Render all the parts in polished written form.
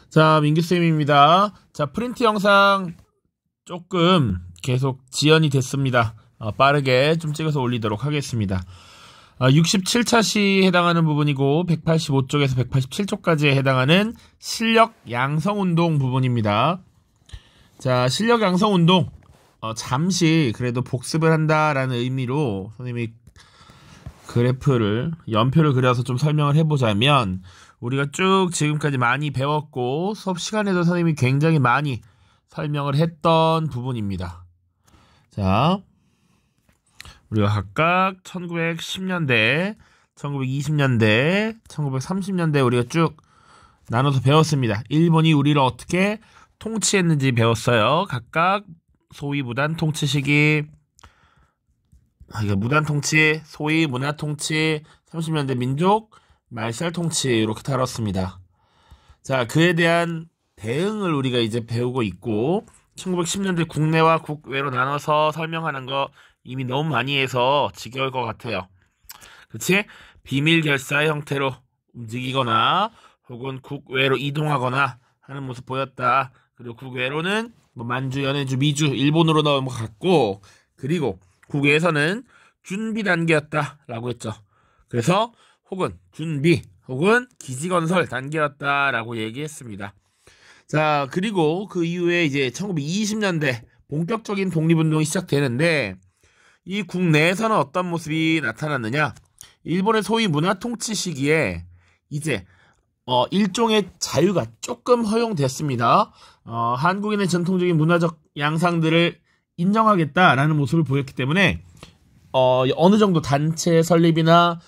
자, 민규쌤입니다. 자, 프린트 영상 조금 계속 지연이 됐습니다. 빠르게 좀 찍어서 올리도록 하겠습니다. 67차 시에 해당하는 부분이고 185쪽에서 187쪽까지에 해당하는 실력 양성 운동 부분입니다. 자, 실력 양성 운동 잠시 그래도 복습을 한다라는 의미로 선생님이 그래프를 연표를 그려서 좀 설명을 해보자면, 우리가 쭉 지금까지 많이 배웠고 수업 시간에도 선생님이 굉장히 많이 설명을 했던 부분입니다. 자, 우리가 각각 1910년대, 1920년대, 1930년대 우리가 쭉 나눠서 배웠습니다. 일본이 우리를 어떻게 통치했는지 배웠어요. 각각 소위 무단 통치 시기, 무단 통치, 소위 문화 통치, 30년대 민족 말살 통치 이렇게 다뤘습니다. 자, 그에 대한 대응을 우리가 이제 배우고 있고, 1910년대 국내와 국외로 나눠서 설명하는 거 이미 너무 많이 해서 지겨울 것 같아요. 그치? 비밀 결사의 형태로 움직이거나 혹은 국외로 이동하거나 하는 모습 보였다. 그리고 국외로는 만주, 연해주, 미주, 일본으로 넘어갔고, 그리고 국외에서는 준비 단계였다 라고 했죠. 그래서 혹은 준비 혹은 기지건설 단계였다 라고 얘기했습니다. 자, 그리고 그 이후에 이제 1920년대 본격적인 독립운동이 시작되는데, 이 국내에서는 어떤 모습이 나타났느냐, 일본의 소위 문화통치 시기에 이제 일종의 자유가 조금 허용됐습니다. 한국인의 전통적인 문화적 양상들을 인정하겠다라는 모습을 보였기 때문에 어느 정도 단체 설립이나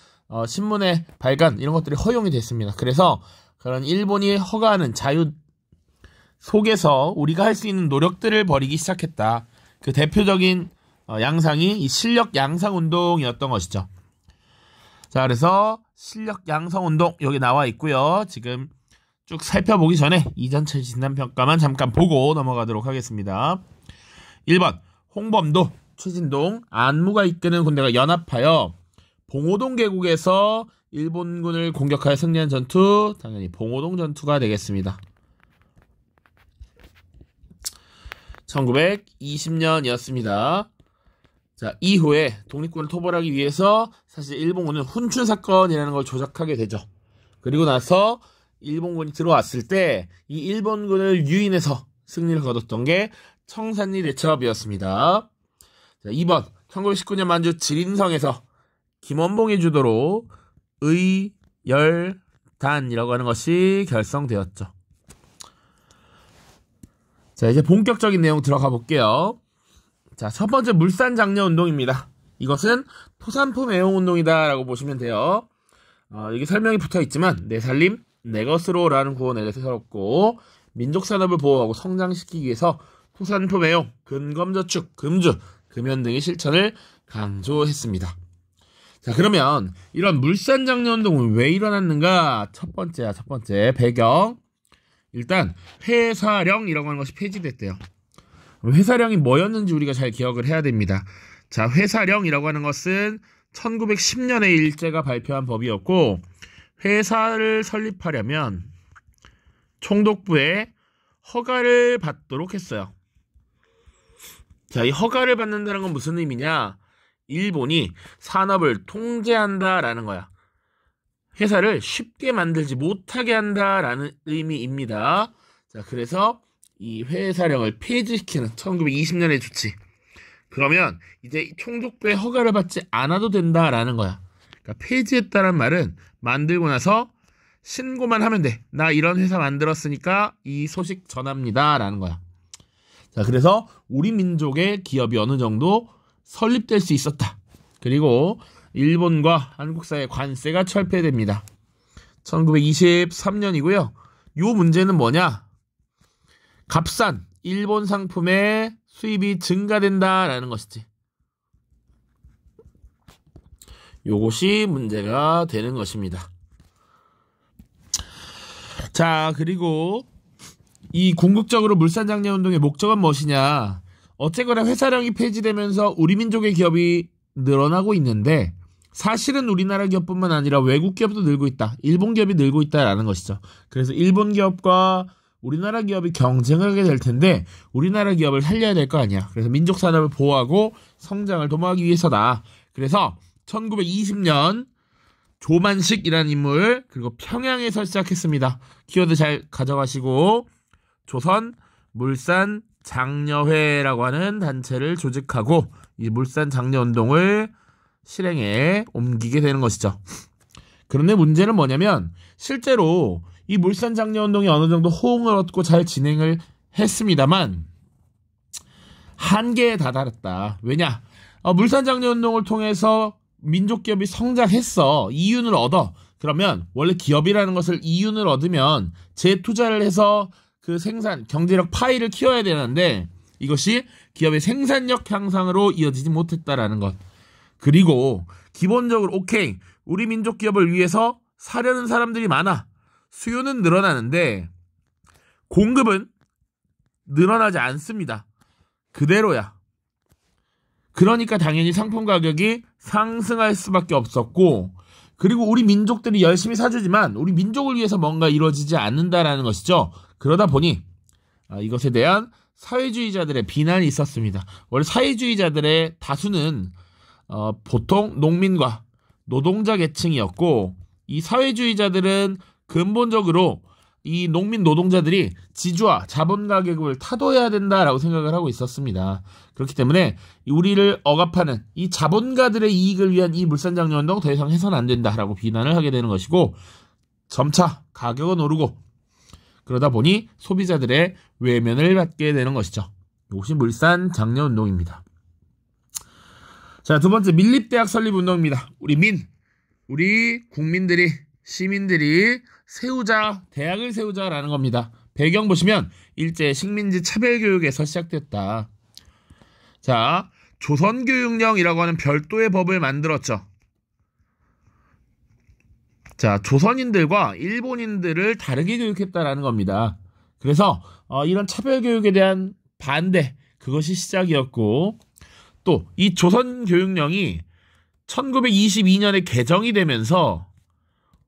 신문의 발간 이런 것들이 허용이 됐습니다. 그래서 그런 일본이 허가하는 자유 속에서 우리가 할 수 있는 노력들을 벌이기 시작했다. 그 대표적인 양상이 이 실력 양상 운동이었던 것이죠. 자, 그래서 실력 양성 운동 여기 나와 있고요. 지금 쭉 살펴보기 전에 이전체 진단평가만 잠깐 보고 넘어가도록 하겠습니다. 1번 홍범도, 최진동, 안무가 이끄는 군대가 연합하여 봉오동 계곡에서 일본군을 공격하여 승리한 전투, 당연히 봉오동 전투가 되겠습니다. 1920년이었습니다. 자, 이후에 독립군을 토벌하기 위해서 사실 일본군은 훈춘 사건이라는 걸 조작하게 되죠. 그리고 나서 일본군이 들어왔을 때 이 일본군을 유인해서 승리를 거뒀던 게 청산리 대첩이었습니다. 자, 2번 1919년 만주 지린성에서 김원봉의 주도로 의열단이라고 하는 것이 결성되었죠. 자, 이제 본격적인 내용 들어가 볼게요. 자, 첫 번째 물산 장려 운동입니다. 이것은 토산품 애용 운동이다 라고 보시면 돼요. 여기 설명이 붙어 있지만 내 살림 내 것으로 라는 구호를 세웠고, 민족산업을 보호하고 성장시키기 위해서 토산품 애용, 근검저축, 금주, 금연 등의 실천을 강조했습니다. 자, 그러면 이런 물산 장려 운동은 왜 일어났는가? 첫 번째 배경. 일단 회사령이라고 하는 것이 폐지됐대요. 회사령이 뭐였는지 우리가 잘 기억을 해야 됩니다. 자, 회사령이라고 하는 것은 1910년에 일제가 발표한 법이었고, 회사를 설립하려면 총독부에 허가를 받도록 했어요. 자, 이 허가를 받는다는 건 무슨 의미냐? 일본이 산업을 통제한다라는 거야. 회사를 쉽게 만들지 못하게 한다라는 의미입니다. 자, 그래서 이 회사령을 폐지시키는 1920년의 조치. 그러면 이제 총독부의 허가를 받지 않아도 된다라는 거야. 그러니까 폐지했다는 말은 만들고 나서 신고만 하면 돼. 나 이런 회사 만들었으니까 이 소식 전합니다 라는 거야. 자, 그래서 우리 민족의 기업이 어느 정도 설립될 수 있었다. 그리고 일본과 한국 사이의 관세가 철폐됩니다. 1923년이고요. 요 문제는 뭐냐? 값싼 일본 상품의 수입이 증가된다라는 것이지. 요것이 문제가 되는 것입니다. 자, 그리고 이 궁극적으로 물산장려 운동의 목적은 무엇이냐? 어쨌거나 회사령이 폐지되면서 우리 민족의 기업이 늘어나고 있는데, 사실은 우리나라 기업뿐만 아니라 외국 기업도 늘고 있다. 일본 기업이 늘고 있다라는 것이죠. 그래서 일본 기업과 우리나라 기업이 경쟁을 하게 될 텐데 우리나라 기업을 살려야 될 거 아니야. 그래서 민족 산업을 보호하고 성장을 도모하기 위해서다. 그래서 1920년 조만식이라는 인물 그리고 평양에서 시작했습니다. 키워드 잘 가져가시고 조선 물산 장려회라고 하는 단체를 조직하고 이 물산 장려 운동을 실행에 옮기게 되는 것이죠. 그런데 문제는 뭐냐면 실제로 이 물산 장려 운동이 어느 정도 호응을 얻고 잘 진행을 했습니다만 한계에 다다랐다. 왜냐? 물산 장려 운동을 통해서 민족 기업이 성장했어. 이윤을 얻어. 그러면 원래 기업이라는 것을 이윤을 얻으면 재투자를 해서 그 생산, 경제력 파이를 키워야 되는데 이것이 기업의 생산력 향상으로 이어지지 못했다라는 것. 그리고 기본적으로 오케이, 우리 민족 기업을 위해서 사려는 사람들이 많아. 수요는 늘어나는데 공급은 늘어나지 않습니다. 그대로야. 그러니까 당연히 상품 가격이 상승할 수밖에 없었고 그리고 우리 민족들이 열심히 사주지만 우리 민족을 위해서 뭔가 이루어지지 않는다라는 것이죠. 그러다 보니 이것에 대한 사회주의자들의 비난이 있었습니다. 원래 사회주의자들의 다수는 보통 농민과 노동자 계층이었고 이 사회주의자들은 근본적으로 이 농민 노동자들이 지주와 자본 가격을 타도해야 된다라고 생각을 하고 있었습니다. 그렇기 때문에 우리를 억압하는 이 자본가들의 이익을 위한 이 물산장려 운동 더 이상 해서는 안 된다라고 비난을 하게 되는 것이고 점차 가격은 오르고 그러다 보니 소비자들의 외면을 받게 되는 것이죠. 이것이 물산장려 운동입니다. 자, 두 번째 밀립대학 설립 운동입니다. 우리 국민들이 시민들이 대학을 세우자라는 겁니다. 배경 보시면 일제 식민지 차별교육에서 시작됐다. 자, 조선교육령이라고 하는 별도의 법을 만들었죠. 자, 조선인들과 일본인들을 다르게 교육했다라는 겁니다. 그래서 이런 차별교육에 대한 반대, 그것이 시작이었고 또 이 조선교육령이 1922년에 개정이 되면서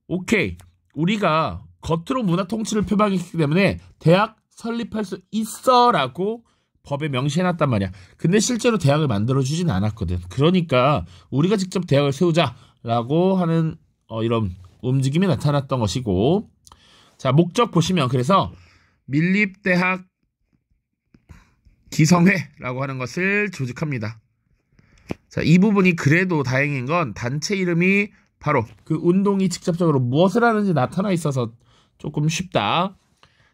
오케이, 우리가 겉으로 문화 통치를 표방했기 때문에 대학 설립할 수 있어 라고 법에 명시해놨단 말이야. 근데 실제로 대학을 만들어주진 않았거든. 그러니까 우리가 직접 대학을 세우자라고 하는 이런 움직임이 나타났던 것이고 자, 목적 보시면 그래서 밀립대학 기성회라고 하는 것을 조직합니다. 자, 이 부분이 그래도 다행인 건 단체 이름이 바로 그 운동이 직접적으로 무엇을 하는지 나타나 있어서 조금 쉽다.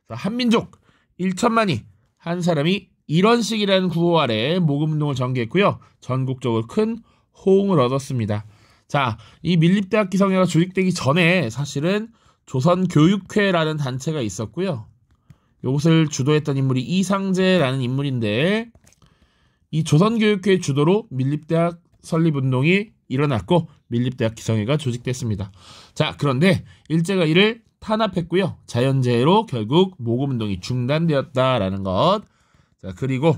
한민족 1천만이 한 사람이 이런 식이라는 구호 아래 모금운동을 전개했고요. 전국적으로 큰 호응을 얻었습니다. 자, 이 밀립대학 기성회가 조직되기 전에 사실은 조선교육회라는 단체가 있었고요. 이것을 주도했던 인물이 이상재라는 인물인데 이 조선교육회 주도로 밀립대학 설립운동이 일어났고 밀립대학 기성회가 조직됐습니다. 자, 그런데 일제가 이를 탄압했고요. 자연재해로 결국 모금운동이 중단되었다라는 것. 자, 그리고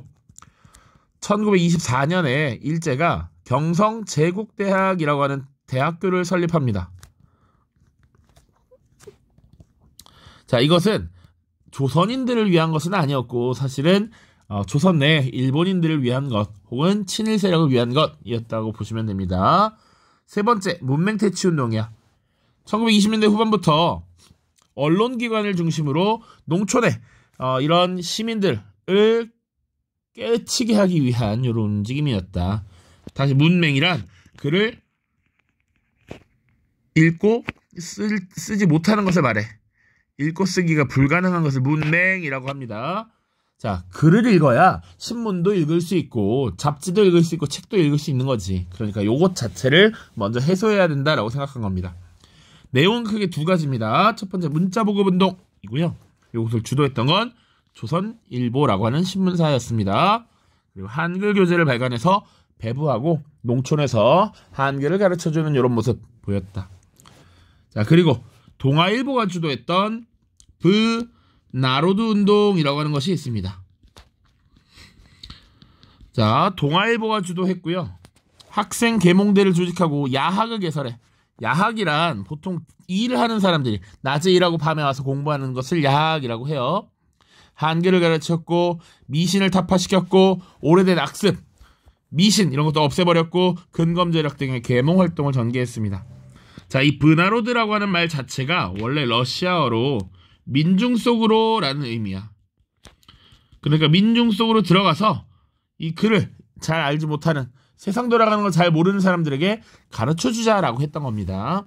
1924년에 일제가 경성제국대학이라고 하는 대학교를 설립합니다. 자, 이것은 조선인들을 위한 것은 아니었고 사실은 조선 내 일본인들을 위한 것 혹은 친일 세력을 위한 것이었다고 보시면 됩니다. 세 번째, 문맹퇴치운동이야. 1920년대 후반부터 언론기관을 중심으로 농촌에 이런 시민들을 깨치게 하기 위한 이런 움직임이었다. 다시 문맹이란 글을 읽고 쓰지 못하는 것을 말해. 읽고 쓰기가 불가능한 것을 문맹이라고 합니다. 자, 글을 읽어야 신문도 읽을 수 있고 잡지도 읽을 수 있고 책도 읽을 수 있는 거지. 그러니까 요것 자체를 먼저 해소해야 된다라고 생각한 겁니다. 내용은 크게 두 가지입니다. 첫 번째 문자보급운동이고요. 이것을 주도했던 건 조선일보라고 하는 신문사였습니다. 그리고 한글 교재를 발간해서 배부하고 농촌에서 한글을 가르쳐주는 이런 모습 보였다. 자, 그리고 동아일보가 주도했던 나로드 운동이라고 하는 것이 있습니다. 자, 동아일보가 주도했고요. 학생 계몽대를 조직하고 야학을 개설해. 야학이란 보통 일을 하는 사람들이 낮에 일하고 밤에 와서 공부하는 것을 야학이라고 해요. 한계를 가르쳤고 미신을 타파시켰고 오래된 악습, 미신 이런 것도 없애버렸고 근검절약 등의 계몽 활동을 전개했습니다. 자, 이 브나로드라고 하는 말 자체가 원래 러시아어로 민중 속으로 라는 의미야. 그러니까 민중 속으로 들어가서 이 글을 잘 알지 못하는, 세상 돌아가는 걸 잘 모르는 사람들에게 가르쳐주자라고 했던 겁니다.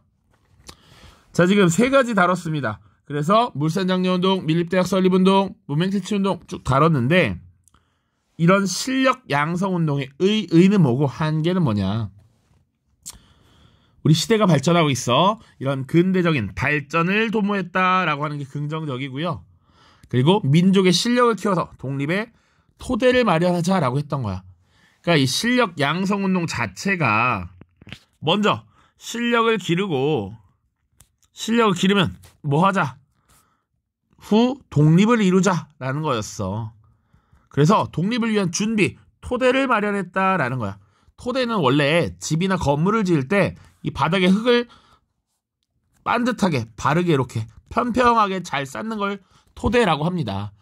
자, 지금 세 가지 다뤘습니다. 그래서 물산장려운동, 밀립대학 설립운동, 문맹퇴치운동 쭉 다뤘는데, 이런 실력 양성운동의 의는 뭐고 한계는 뭐냐. 우리 시대가 발전하고 있어. 이런 근대적인 발전을 도모했다라고 하는 게 긍정적이고요. 그리고 민족의 실력을 키워서 독립의 토대를 마련하자라고 했던 거야. 그러니까 이 실력 양성운동 자체가 먼저 실력을 기르고, 실력을 기르면 뭐 하자? 후 독립을 이루자라는 거였어. 그래서 독립을 위한 준비, 토대를 마련했다라는 거야. 토대는 원래 집이나 건물을 지을 때 이 바닥에 흙을 반듯하게, 바르게 이렇게 평평하게 잘 쌓는 걸 토대라고 합니다.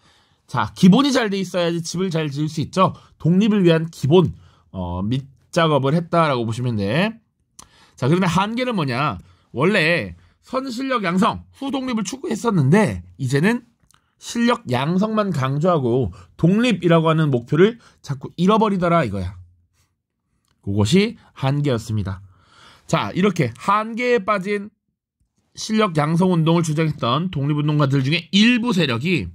자, 기본이 잘 돼 있어야지 집을 잘 지을 수 있죠. 독립을 위한 기본 밑작업을 했다라고 보시면 돼. 자, 그런데 한계는 뭐냐? 원래 선실력 양성, 후 독립을 추구했었는데 이제는 실력 양성만 강조하고 독립이라고 하는 목표를 자꾸 잃어버리더라 이거야. 그것이 한계였습니다. 자, 이렇게 한계에 빠진 실력 양성 운동을 주장했던 독립운동가들 중에 일부 세력이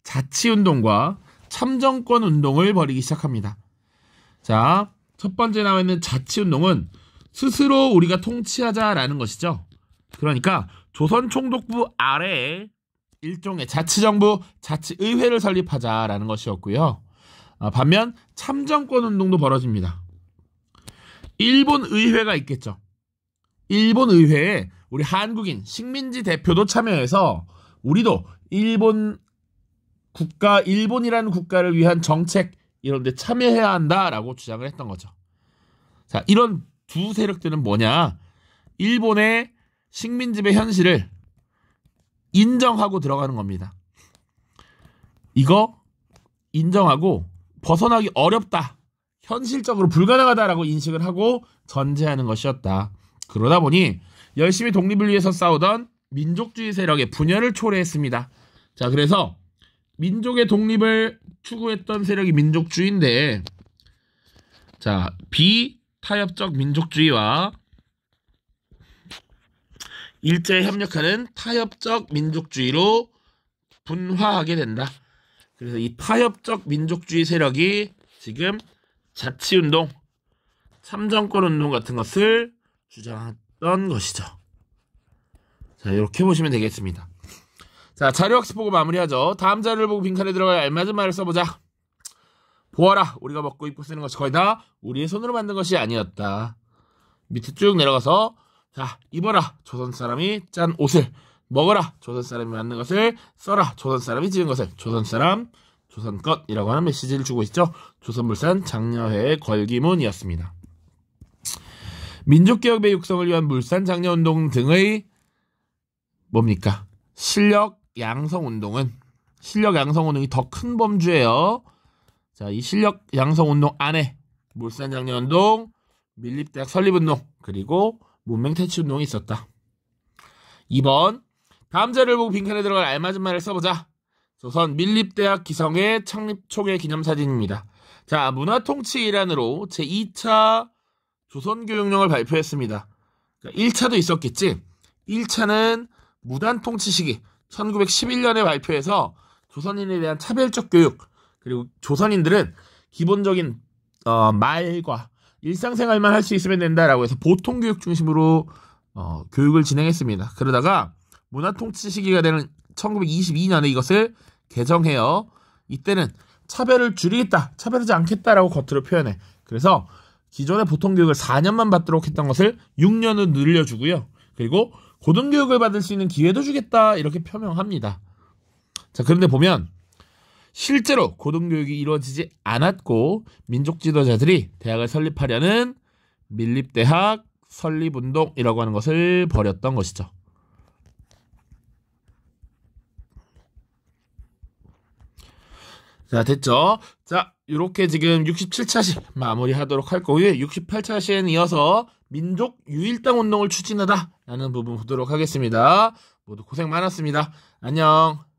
자치운동과 참정권 운동을 벌이기 시작합니다. 자, 첫 번째 나와 있는 자치운동은 스스로 우리가 통치하자라는 것이죠. 그러니까 조선 총독부 아래에 일종의 자치정부, 자치의회를 설립하자라는 것이었고요. 반면 참정권 운동도 벌어집니다. 일본 의회가 있겠죠. 일본 의회에 우리 한국인 식민지 대표도 참여해서 우리도 일본이라는 국가를 위한 정책 이런 데 참여해야 한다라고 주장을 했던 거죠. 자, 이런 두 세력들은 뭐냐? 일본의 식민지배 현실을 인정하고 들어가는 겁니다. 이거 인정하고 벗어나기 어렵다, 현실적으로 불가능하다라고 인식을 하고 전제하는 것이었다. 그러다 보니 열심히 독립을 위해서 싸우던 민족주의 세력의 분열을 초래했습니다. 자, 그래서 민족의 독립을 추구했던 세력이 민족주의인데, 자, 비타협적 민족주의와 일제에 협력하는 타협적 민족주의로 분화하게 된다. 그래서 이 타협적 민족주의 세력이 지금 자치운동, 참정권운동 같은 것을 주장했던 것이죠. 자, 이렇게 보시면 되겠습니다. 자, 자료학습 보고 마무리하죠. 다음 자료를 보고 빈칸에 들어갈 알맞은 말을 써보자. 보아라, 우리가 먹고 입고 쓰는 것이 거의 다 우리의 손으로 만든 것이 아니었다. 밑에 쭉 내려가서, 자, 입어라, 조선 사람이 짠 옷을. 먹어라, 조선 사람이 만든 것을. 써라, 조선 사람이 지은 것을. 조선 사람, 조선 것이라고 하는 메시지를 주고 있죠. 조선물산 장려회의 걸기문이었습니다. 민족개혁의 육성을 위한 물산장려운동 등의 뭡니까? 실력 양성운동은, 실력 양성운동이 더 큰 범주예요. 자, 이 실력 양성운동 안에 물산장려운동, 밀립대학 설립운동, 그리고 문맹퇴치운동이 있었다. 2번, 다음 자료를 보고 빈칸에 들어갈 알맞은 말을 써보자. 조선 밀립대학 기성의 창립 초기의 기념사진입니다. 자, 문화통치 일환으로 제2차 조선교육령을 발표했습니다. 그러니까 1차도 있었겠지. 1차는 무단통치 시기 1911년에 발표해서 조선인에 대한 차별적 교육, 그리고 조선인들은 기본적인 말과 일상생활만 할 수 있으면 된다라고 해서 보통교육 중심으로 교육을 진행했습니다. 그러다가 문화통치 시기가 되는 1922년에 이것을 개정해요. 이때는 차별을 줄이겠다, 차별하지 않겠다라고 겉으로 표현해. 그래서 기존의 보통교육을 4년만 받도록 했던 것을 6년을 늘려주고요. 그리고 고등교육을 받을 수 있는 기회도 주겠다, 이렇게 표명합니다. 자, 그런데 보면 실제로 고등교육이 이루어지지 않았고 민족 지도자들이 대학을 설립하려는 밀립대학 설립운동이라고 하는 것을 벌였던 것이죠. 자, 됐죠? 자, 요렇게 지금 67차 시 마무리하도록 할 거고요. 68차 시에는 이어서 민족 유일당 운동을 추진하다 라는 부분 보도록 하겠습니다. 모두 고생 많았습니다. 안녕.